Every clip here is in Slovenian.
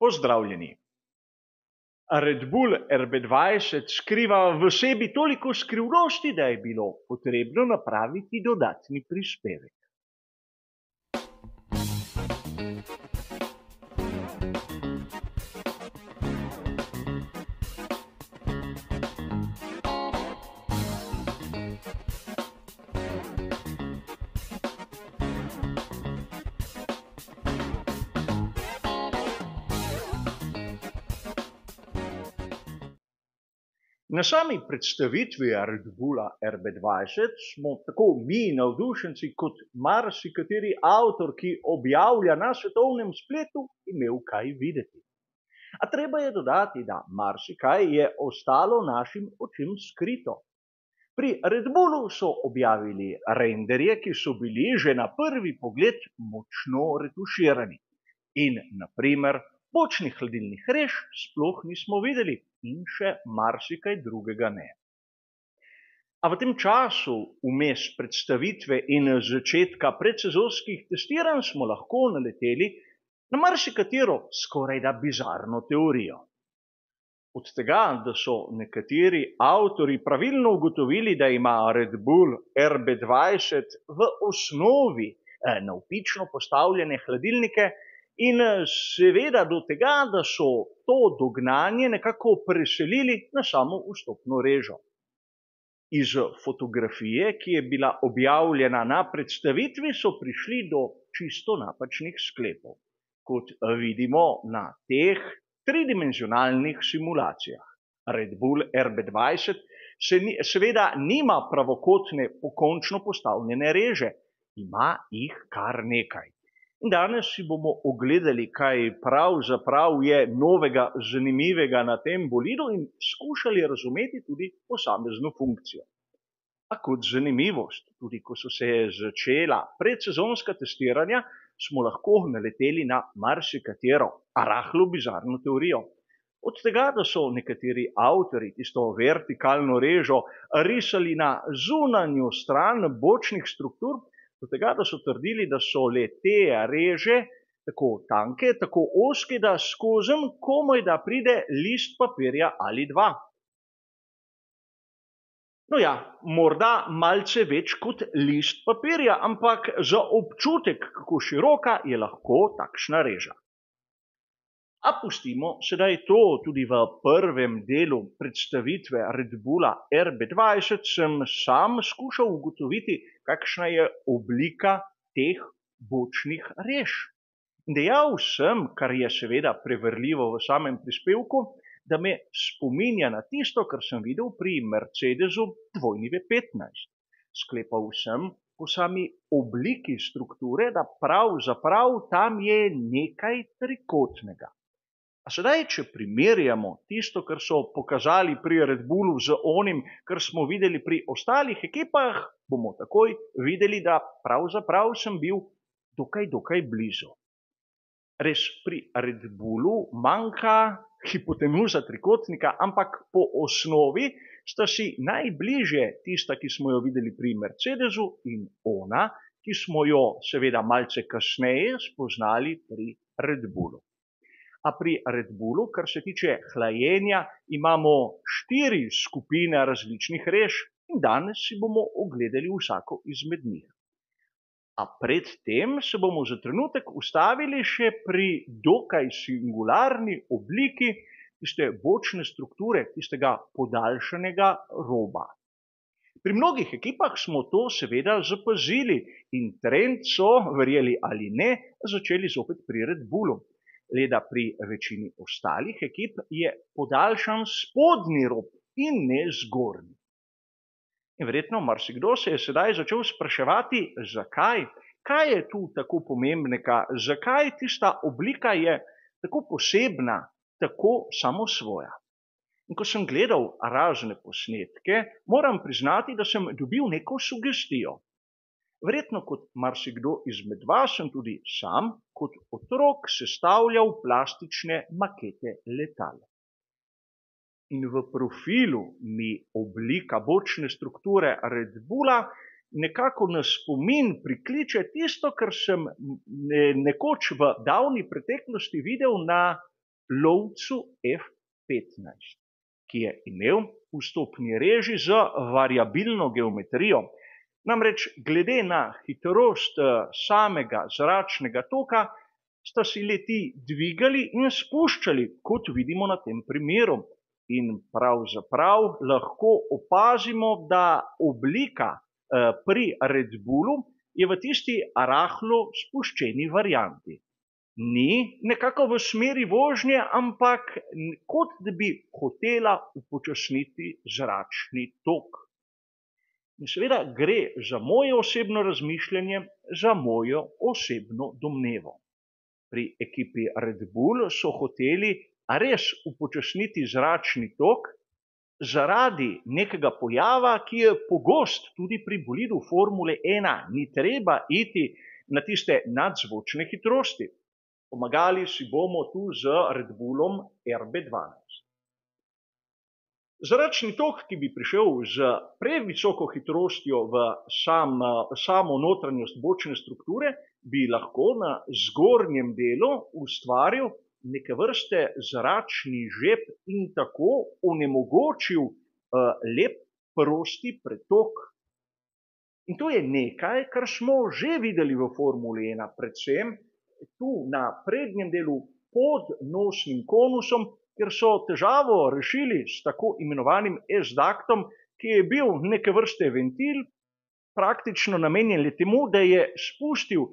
Pozdravljeni. Red Bull RB20 skriva v sebi toliko skrivnosti, da je bilo potrebno napraviti dodatni prispevek. Na sami predstavitvi Red Bulla RB20 smo tako mi navdušenci kot marsikateri avtor, ki objavlja na svetovnem spletu, imel kaj videti. A treba je dodati, da marsikaj je ostalo našim očem skrito. Pri Red Bullu so objavili renderje, ki so bili že na prvi pogled močno retuširani. In, na primer, bočnih hladilnih rež sploh nismo videli in še marsikaj drugega ne. A v tem času vmes predstavitve in začetka predsezonskih testiranj smo lahko naleteli na marsikatero skorajda bizarno teorijo. Od tega, da so nekateri avtori pravilno ugotovili, da ima Red Bull RB20 v osnovi navpično postavljene hladilnike, in seveda do tega, da so to dognanje nekako preselili na samo vstopno režo. Iz fotografije, ki je bila objavljena na predstavitvi, so prišli do čisto napačnih sklepov, kot vidimo na teh tridimenzionalnih simulacijah. Red Bull RB20 seveda nima pravokotne pokončno postavljene reže, ima jih kar nekaj. Danes si bomo ogledali, kaj pravzaprav je novega, zanimivega na tem bolidu in skušali razumeti tudi posamezno funkcijo. A kot zanimivost, tudi ko so se začela predsezonska testiranja, smo lahko naleteli na marsikatero rahlo bizarno teorijo. Od tega, da so nekateri avtori tisto vertikalno režo risali na zunanjo stran bočnih struktur, do tega, da so trdili, da so le te reže tako tanke, tako ozke, da skozenj komaj da pride list papirja ali dva. No ja, morda malce več kot list papirja, ampak za občutek, kako široka je lahko takšna reža. A pustimo sedaj to. Tudi v prvem delu predstavitve Red Bulla RB20 sem sam skušal ugotoviti, kakšna je oblika teh bočnih rež. Dejal sem, kar je seveda preverljivo v samem prispevku, da me spominja na tisto, kar sem videl pri Mercedesu W15. Sklepal sem po sami obliki strukture, da pravzaprav tam je nekaj trikotnega. A sedaj, če primerjamo tisto, kar so pokazali pri Red Bullu z onim, kar smo videli pri ostalih ekipah, bomo takoj videli, da pravzaprav sem bil dokaj blizu. Res, pri Red Bullu manjka hipotenuza trikotnika, ampak po osnovi sta si najbližje tista, ki smo jo videli pri Mercedesu, in ona, ki smo jo seveda malce kasneje spoznali pri Red Bullu. A pri Red Bullu, kar se tiče hlajenja, imamo 4 skupine različnih rež in danes si bomo ogledali vsako izmed njih. A predtem se bomo za trenutek ustavili še pri dokaj singularni obliki tiste bočne strukture, tistega podaljšanega roba. Pri mnogih ekipah smo to seveda zapazili in trend so, verjeli ali ne, začeli zopet pri Red Bullu. Le da pri večini ostalih ekip je podaljšan spodnji rob in ne zgornji. In verjetno marsikdo se je sedaj začel spraševati, zakaj, kaj je tu tako pomembnega, zakaj tista oblika je tako posebna, tako samosvoja. In ko sem gledal razne posnetke, moram priznati, da sem dobil neko sugestijo. Verjetno kot marsikdo izmed vas sem tudi sam kot otrok sestavljal plastične makete letal. In v profilu mi oblika bočne strukture Red Bulla nekako na spomin prikliče tisto, kar sem nekoč v davni preteklosti videl na lovcu F15, ki je imel vstopni reži z variabilno geometrijo. Namreč glede na hitrost samega zračnega toka sta si le-ti dvigali in spuščali, kot vidimo na tem primeru. In pravzaprav lahko opazimo, da oblika pri Red Bullu je v tisti rahlo spuščeni varianti. Ni nekako v smeri vožnje, ampak kot da bi hotela upočasniti zračni tok. In seveda gre za moje osebno razmišljanje, za mojo osebno domnevo. Pri ekipi Red Bull so hoteli res upočasniti zračni tok zaradi nekega pojava, ki je pogost tudi pri bolidu Formule 1. Ni treba iti na tiste nadzvočne hitrosti. Pomagali si bomo tu z Red Bullom RB12. Zračni tok, ki bi prišel z previsoko hitrostjo v samo notranjost bočne strukture, bi lahko na zgornjem delu ustvaril neke vrste zračni žep in tako onemogočil lep prosti pretok. In to je nekaj, kar smo že videli v Formuli 1, predvsem tu na prednjem delu pod nosnim konusom, kjer so težavo rešili s tako imenovanim S-daktom, ki je bil neke vrste ventil, praktično namenjen le temu, da je spustil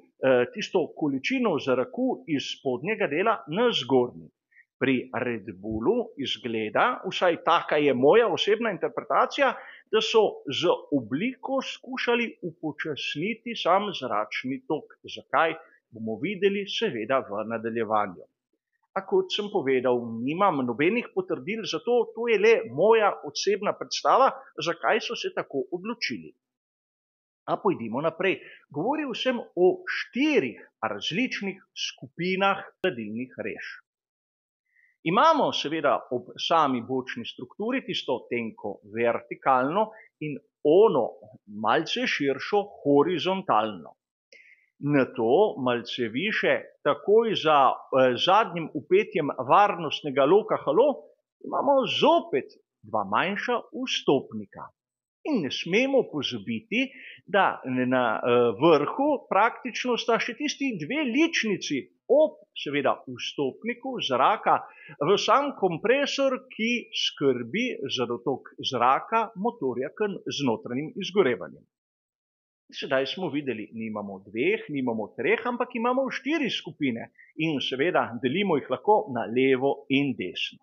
tisto količino zraku iz spodnjega dela na zgornji. Pri Red Bullu izgleda, vsaj taka je moja osebna interpretacija, da so z obliko skušali upočasniti sam zračni tok. Zakaj? Bomo videli seveda v nadaljevanju. A kot sem povedal, nimam nobenih potrdil za to, to je le moja osebna predstava, zakaj so se tako odločili. A pojdimo naprej. Govoril sem o 4 različnih skupinah hladilnih rež. Imamo seveda ob sami bočni strukturi tisto tenko vertikalno in ono malce širšo horizontalno. Na to malce više, takoj za zadnjim vpetjem varnostnega loka halo, imamo zopet 2 manjša vstopnika. In ne smemo pozabiti, da na vrhu praktično sta še tisti 2 ličnici ob seveda vstopniku zraka v sam kompresor, ki skrbi za dotok zraka motorja z notranjim izgorevanjem. Sedaj smo videli, nimamo 2, nimamo 3, ampak imamo 4 skupine in seveda delimo jih lahko na levo in desno.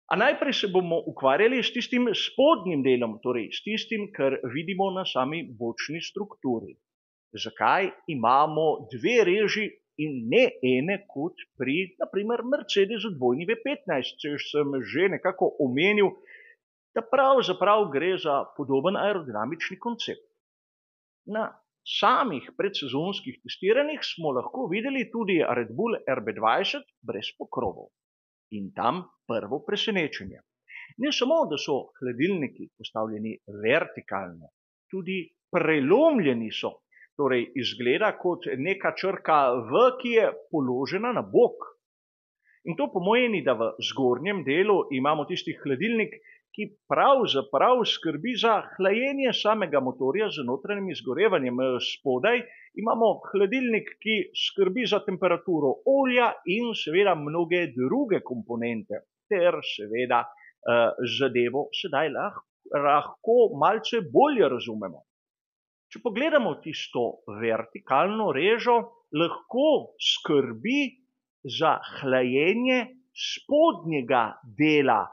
A najprej se bomo ukvarjali s tistim spodnjim delom, torej s tistim, kar vidimo na sami bočni strukturi. Zakaj imamo 2 reži in ne ene kot pri, naprimer, Mercedesu dvojni V15, če sem že nekako omenil, da pravzaprav gre za podoben aerodinamični koncept. Na samih predsezonskih testiranjih smo lahko videli tudi Red Bull RB20 brez pokrovov. In tam prvo presenečenje. Ne samo, da so hladilniki postavljeni vertikalno, tudi prelomljeni so. Torej izgleda kot neka črka V, ki je položena na bok. In to pomeni, da v zgornjem delu imamo tisti hladilnik, ki pravzaprav skrbi za hlajenje samega motorja z notranjim izgorevanjem. Spodaj imamo hladilnik, ki skrbi za temperaturo olja in seveda mnoge druge komponente, ter seveda zadevo sedaj lahko malce bolje razumemo. Če pogledamo tisto vertikalno režo, lahko skrbi za hlajenje spodnjega dela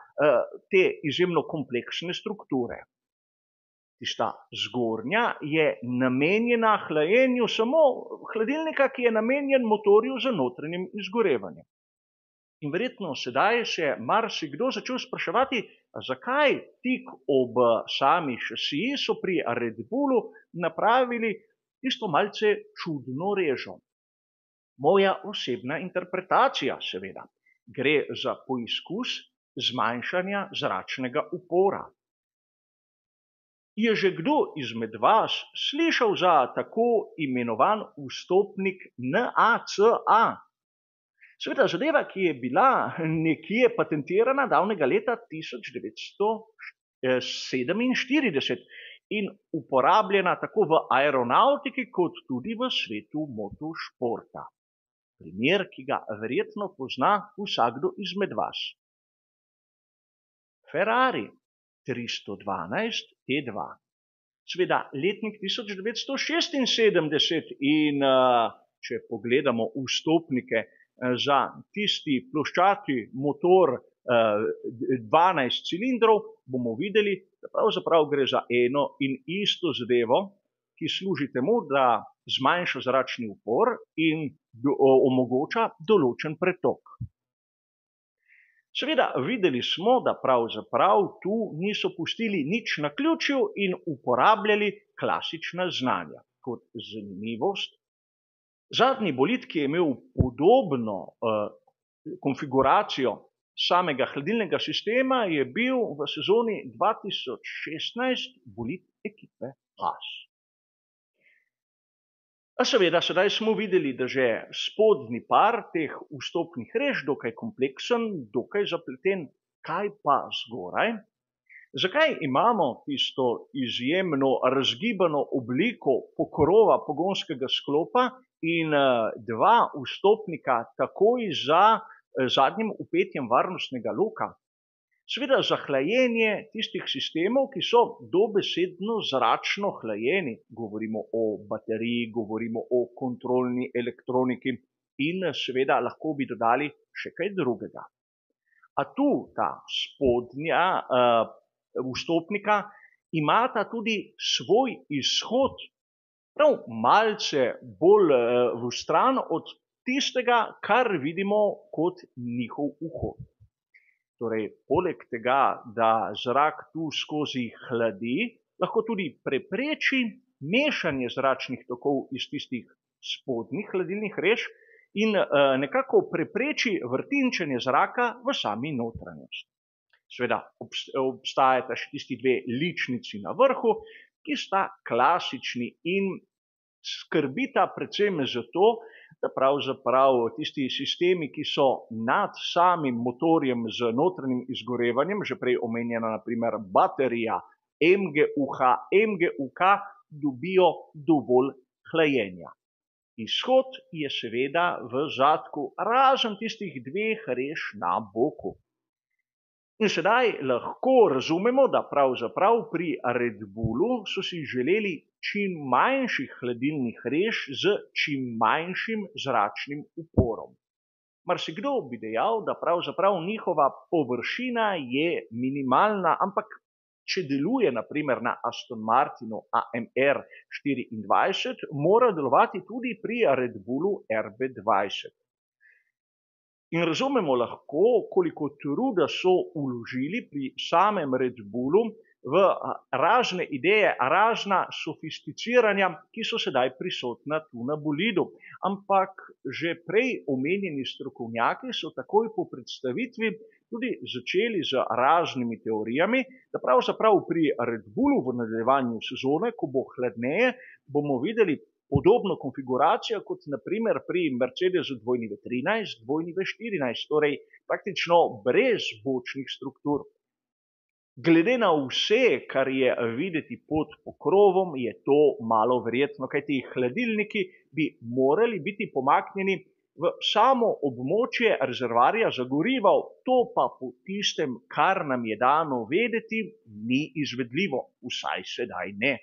te izjemno kompleksne strukture. Tista zgornja je namenjena hlajenju samo hladilnika, ki je namenjen motorju z notranjim izgorevanjem. In verjetno sedaj se marsikdo začel spraševati, zakaj tik ob sami šasiji so pri Red Bullu napravili tisto malce čudno režo. Moja osebna interpretacija, seveda, gre za poizkus zmanjšanja zračnega upora. Je že kdo izmed vas slišal za tako imenovan vstopnik NACA? Seveda zadeva, ki je bila nekje patentirana davnega leta 1947 in uporabljena tako v aeronautiki kot tudi v svetu motošporta. Primer, ki ga verjetno pozna vsakdo izmed vas. Ferrari 312 T2. Seveda letnik 1976 in če pogledamo vstopnike za tisti ploščati motor 12 cilindrov, bomo videli, da pravzaprav gre za eno in isto zadevo, ki služi temu, da zmanjša zračni upor in omogoča določen pretok. Seveda videli smo, da pravzaprav tu niso pustili nič naključju in uporabljali klasična znanja. Kot zanimivost, zadnji bolid, ki je imel podobno konfiguracijo samega hladilnega sistema, je bil v sezoni 2016 bolid ekipe Haas. A seveda, sedaj smo videli, da že spodnji par teh vstopnih rež, dokaj kompleksen, dokaj zapleten, kaj pa zgoraj? Zakaj imamo tisto izjemno razgibano obliko pokrova pogonskega sklopa in dva vstopnika takoj za zadnjim vpetjem varnostnega loka? Seveda za hlajenje tistih sistemov, ki so dobesedno zračno hlajeni. Govorimo o bateriji, govorimo o kontrolni elektroniki in seveda lahko bi dodali še kaj drugega. A tu ta spodnja vstopnika imata tudi svoj izhod, prav malce bolj vstran od tistega, kar vidimo kot njihov vhod. Torej, poleg tega, da zrak tu skozi hladi, lahko tudi prepreči mešanje zračnih tokov iz tistih spodnjih hladilnih rež in nekako prepreči vrtinčenje zraka v sami notranjosti. Seveda obstajata še tisti dve ličnici na vrhu, ki sta klasični in skrbita predvsem za to, da pravzaprav tisti sistemi, ki so nad samim motorjem z notranjim izgorevanjem, že prej omenjena naprimer baterija, MGUH, MGUK, dobijo dovolj hlajenja. Izhod je seveda v zadku, razen tistih dveh rež na boku. In sedaj lahko razumemo, da pravzaprav pri Red Bullu so si želeli čim manjših hladilnih rež z čim manjšim zračnim uporom. Marsikdo bi dejal, da pravzaprav njihova površina je minimalna, ampak če deluje naprimer na Aston Martinu AMR 24, mora delovati tudi pri Red Bullu RB20. In razumemo lahko, koliko truda so vložili pri samem Red Bullu v razne ideje, razna sofisticiranja, ki so sedaj prisotna tu na bolidu. Ampak že prej omenjeni strokovnjaki so takoj po predstavitvi tudi začeli z raznimi teorijami, da pravzaprav pri Red Bullu v nadaljevanju sezone, ko bo hladneje, bomo videli podobno konfiguracijo kot naprimer pri Mercedesu 2.13, 2.14, torej praktično brez bočnih struktur. Glede na vse, kar je videti pod pokrovom, je to malo verjetno, kajti hladilniki bi morali biti pomaknjeni v samo območje rezervoarja za gorivo, to pa po tistem, kar nam je dano vedeti, ni izvedljivo, vsaj sedaj ne.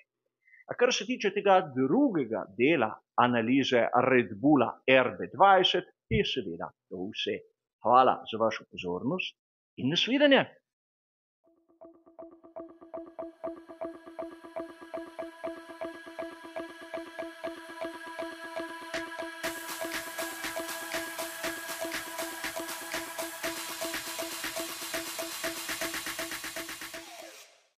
A kar se tiče tega drugega dela analize Red Bulla RB20, je seveda to vse. Hvala za vašo pozornost in nasvidenje.